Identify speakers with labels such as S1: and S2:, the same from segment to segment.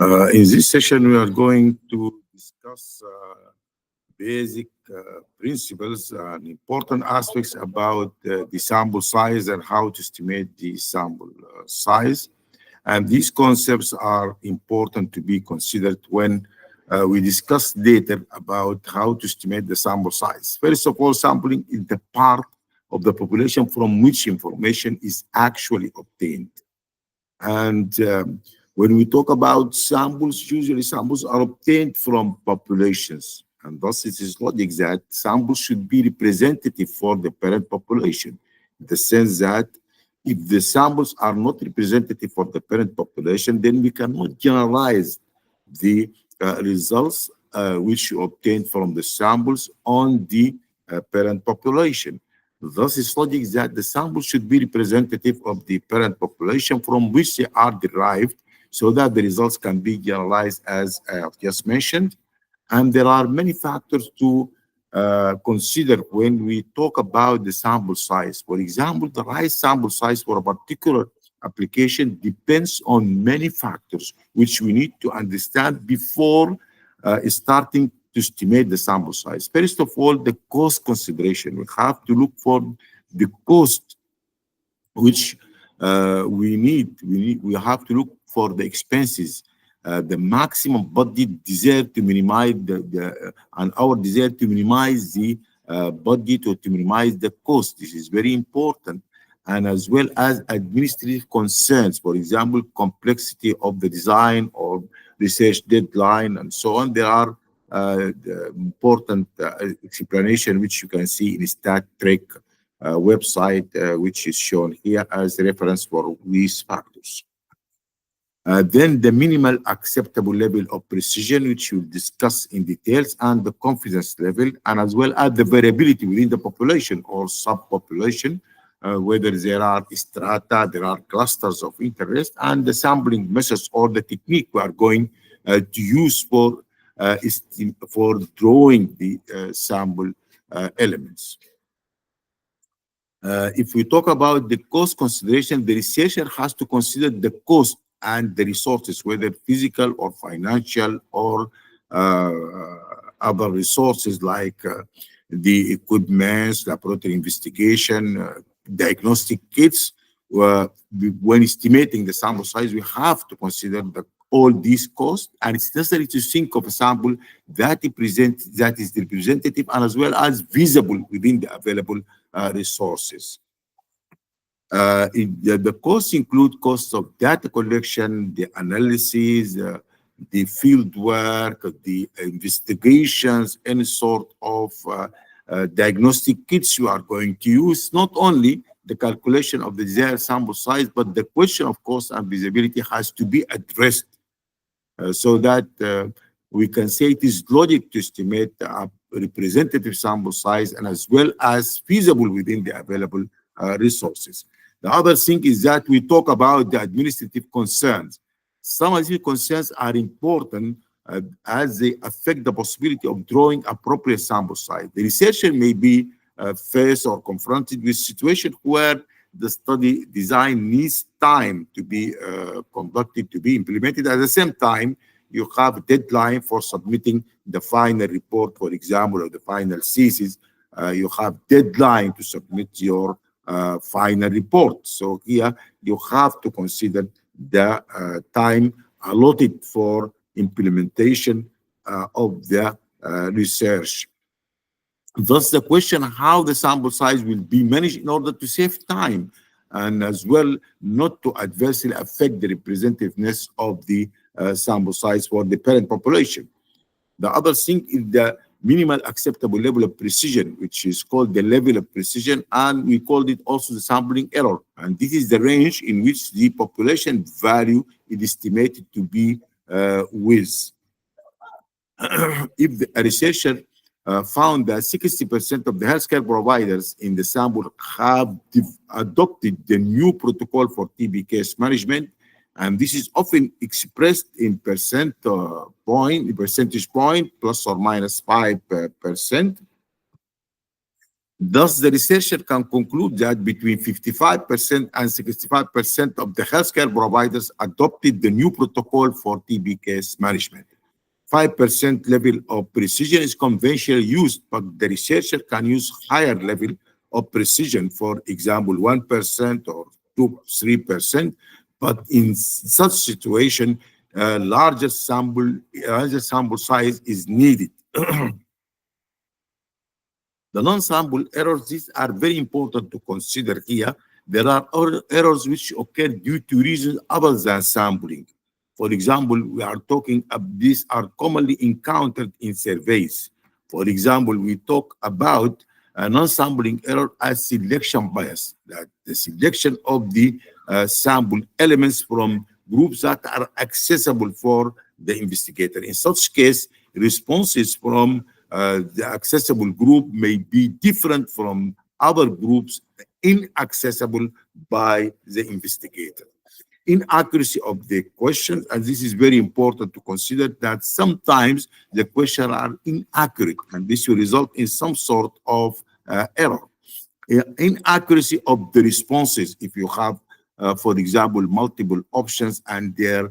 S1: In this session, we are going to discuss basic principles and important aspects about the sample size and how to estimate the sample size. And these concepts are important to be considered when we discuss data about how to estimate the sample size. First of all, sampling is the part of the population from which information is actually obtained. And when we talk about samples, usually samples are obtained from populations. And thus it is logic that samples should be representative for the parent population, in the sense that if the samples are not representative for the parent population, then we cannot generalize the results which you obtained from the samples on the parent population. Thus, it's logic that the sample should be representative of the parent population from which they are derived, so that the results can be generalized as I have just mentioned. And there are many factors to consider when we talk about the sample size. For example, the right sample size for a particular application depends on many factors, which we need to understand before starting to estimate the sample size. First of all, the cost consideration. We have to look for the cost which we have to look for the expenses, the maximum budget desired to minimize and our desire to minimize the budget or to minimize the cost. This is very important. And as well as administrative concerns, for example, complexity of the design or research deadline and so on. There are the important explanation which you can see in Stat Trek website, which is shown here as a reference for these factors. Then the minimal acceptable level of precision, which we'll discuss in details, and the confidence level, and as well as the variability within the population or subpopulation, whether there are strata, there are clusters of interest, and the sampling methods or the technique we are going to use for drawing the sample elements. If we talk about the cost consideration, the researcher has to consider the cost and the resources, whether physical or financial or other resources like the equipment, laboratory investigation, diagnostic kits. When estimating the sample size, we have to consider all these costs, and it's necessary to think of a sample that is representative and as well as visible within the available resources. The costs include costs of data collection, the analysis, the field work, the investigations, any sort of diagnostic kits you are going to use. Not only the calculation of the desired sample size, but the question of cost and visibility has to be addressed so that we can say it is logic to estimate a representative sample size and as well as feasible within the available resources. The other thing is that we talk about the administrative concerns. Some of these concerns are important as they affect the possibility of drawing appropriate sample size. The researcher may be faced or confronted with situations where the study design needs time to be conducted, to be implemented. At the same time, you have a deadline for submitting the final report, for example, or the final thesis. You have deadline to submit your final report. So here you have to consider the time allotted for implementation of the research. Thus, the question how the sample size will be managed in order to save time and as well not to adversely affect the representativeness of the sample size for the parent population. The other thing is the minimal acceptable level of precision, which is called the level of precision, and we called it also the sampling error. And this is the range in which the population value is estimated to be with. If a researcher found that 60% of the healthcare providers in the sample have adopted the new protocol for TB case management, and this is often expressed in percentage point plus or minus 5%. Thus, the researcher can conclude that between 55% and 65% of the healthcare providers adopted the new protocol for TB case management. 5% level of precision is conventional used, but the researcher can use higher level of precision, for example, 1% or 2, 3%. But in such situation, larger sample size is needed. The non-sample errors, these are very important to consider here. There are errors which occur due to reasons other than sampling. For example, we are talking these are commonly encountered in surveys. For example, we talk about a non-sampling error as selection bias, that the selection of the sample elements from groups that are accessible for the investigator. In such case, responses from the accessible group may be different from other groups inaccessible by the investigator. Inaccuracy of the questions, and this is very important to consider, that sometimes the questions are inaccurate, and this will result in some sort of error. Inaccuracy of the responses, if you have, for example, multiple options and there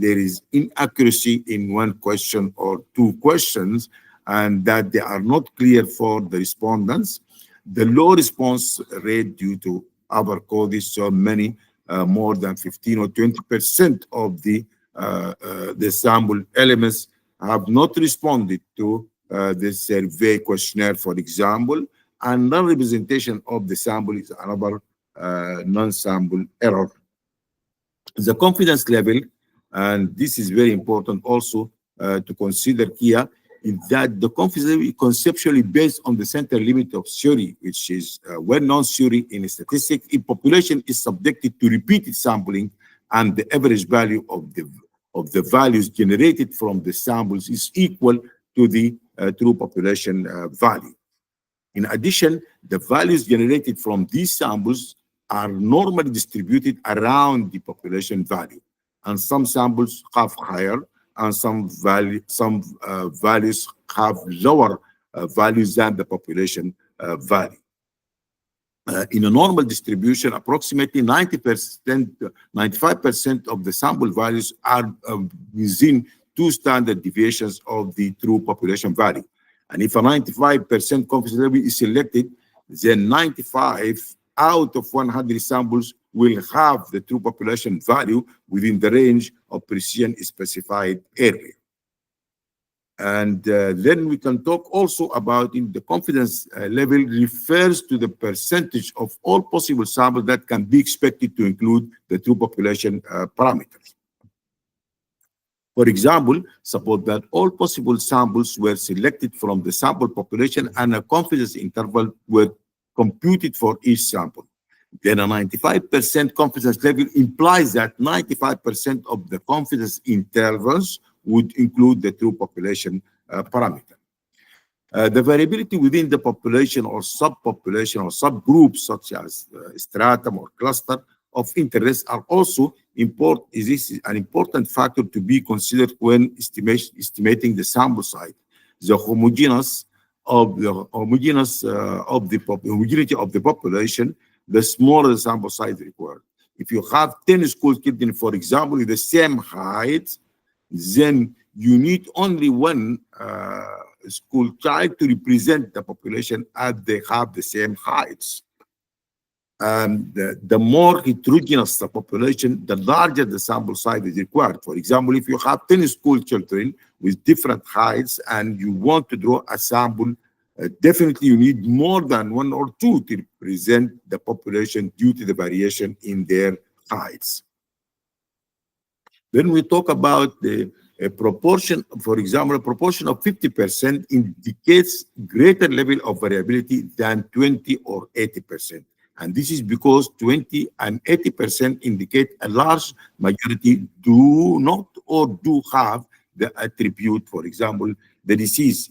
S1: is inaccuracy in one question or two questions, and that they are not clear for the respondents. The low response rate due to other causes, so many, more than 15 or 20% of the sample elements have not responded to the survey questionnaire, for example, and non-representation of the sample is another non-sample error. The confidence level, and this is very important also to consider here, is that the confidence level is conceptually based on the center limit of theory, which is a well-known theory in statistics. If population is subjected to repeated sampling and the average value of the values generated from the samples is equal to the true population value. In addition, the values generated from these samples are normally distributed around the population value, and some samples have higher and some values have lower values than the population value. In a normal distribution, approximately 90%, 95% of the sample values are within two standard deviations of the true population value. And if a 95% confidence level is selected, then 95 out of 100 samples will have the true population value within the range of precision specified earlier. And then we can talk also about in the confidence level refers to the percentage of all possible samples that can be expected to include the true population parameters. For example, suppose that all possible samples were selected from the sample population and a confidence interval were computed for each sample. Then a 95% confidence level implies that 95% of the confidence intervals would include the true population parameter. The variability within the population or subpopulation or subgroups, such as stratum or cluster of interest, are also important. This is an important factor to be considered when estimating the sample size. The homogeneity of the population, the smaller the sample size required. If you have 10 school children, for example, with the same height, then you need only one school child to represent the population as they have the same heights. And the more heterogeneous the population, the larger the sample size is required. For example, if you have 10 school children with different heights and you want to draw a sample, definitely you need more than one or two to represent the population due to the variation in their heights. When we talk about the proportion, for example, a proportion of 50% indicates greater level of variability than 20 or 80%. And this is because 20 and 80% indicate a large majority do not or do have the attribute, for example, the disease.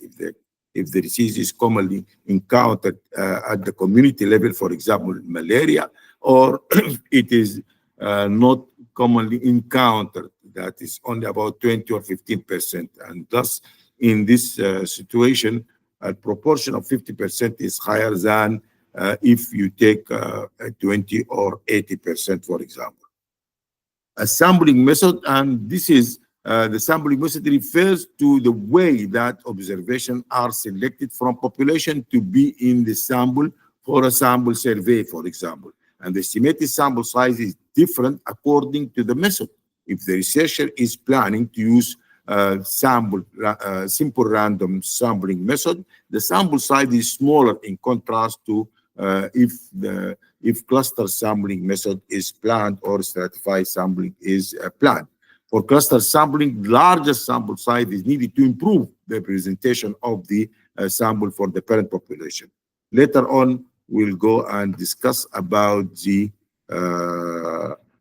S1: If the disease is commonly encountered at the community level, for example, malaria, or it is not commonly encountered, that is only about 20 or 15%. And thus, in this situation, a proportion of 50% is higher than if you take 20 or 80%, for example. A sampling method, and this is the sampling method refers to the way that observations are selected from population to be in the sample for a sample survey, for example. And the estimated sample size is different according to the method. If the researcher is planning to use simple random sampling method, the sample size is smaller in contrast to if cluster sampling method is planned or stratified sampling is planned. For cluster sampling, larger sample size is needed to improve the presentation of the sample for the parent population. Later on, we'll go and discuss about the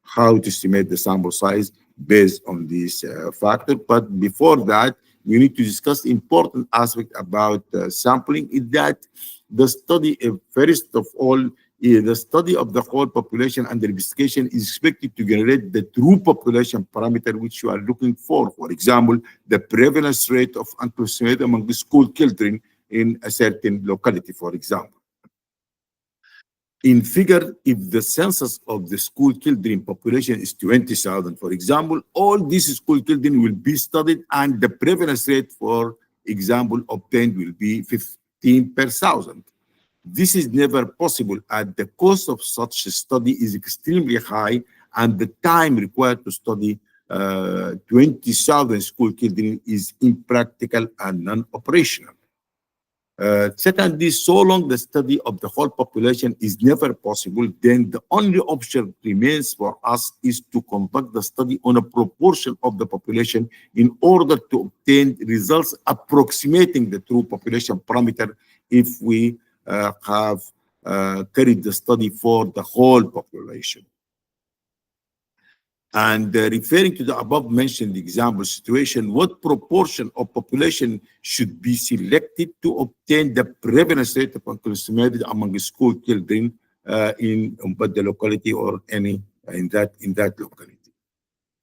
S1: how to estimate the sample size based on this factor. But before that, we need to discuss important aspect about sampling is that the study, first of all, the study of the whole population and the investigation is expected to generate the true population parameter which you are looking for. For example, the prevalence rate of unclassified among the school children in a certain locality, for example. In figure, if the census of the school children population is 20,000, for example, all these school children will be studied and the prevalence rate, for example, obtained will be 15 per thousand. This is never possible as the cost of such a study is extremely high and the time required to study 20,000 school children is impractical and non-operational. Secondly, so long the study of the whole population is never possible, then the only option remains for us is to conduct the study on a proportion of the population in order to obtain results approximating the true population parameter if we have carried the study for the whole population. And referring to the above mentioned example situation, what proportion of population should be selected to obtain the prevalence rate of unclassified among school children in the locality or any in that locality?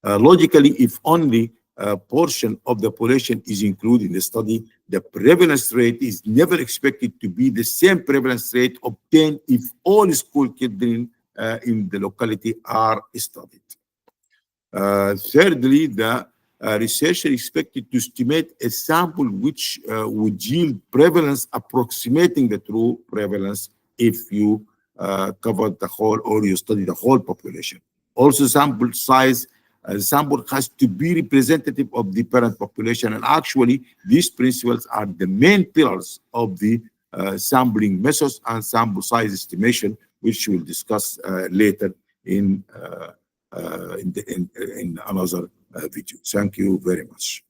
S1: Logically, if only a portion of the population is included in the study, the prevalence rate is never expected to be the same prevalence rate obtained if all school children in the locality are studied. Thirdly, the researcher expected to estimate a sample which would yield prevalence approximating the true prevalence if you cover the whole or you study the whole population. Also, sample size, sample has to be representative of the parent population, and actually these principles are the main pillars of the sampling methods and sample size estimation, which we'll discuss later in another video. Thank you very much.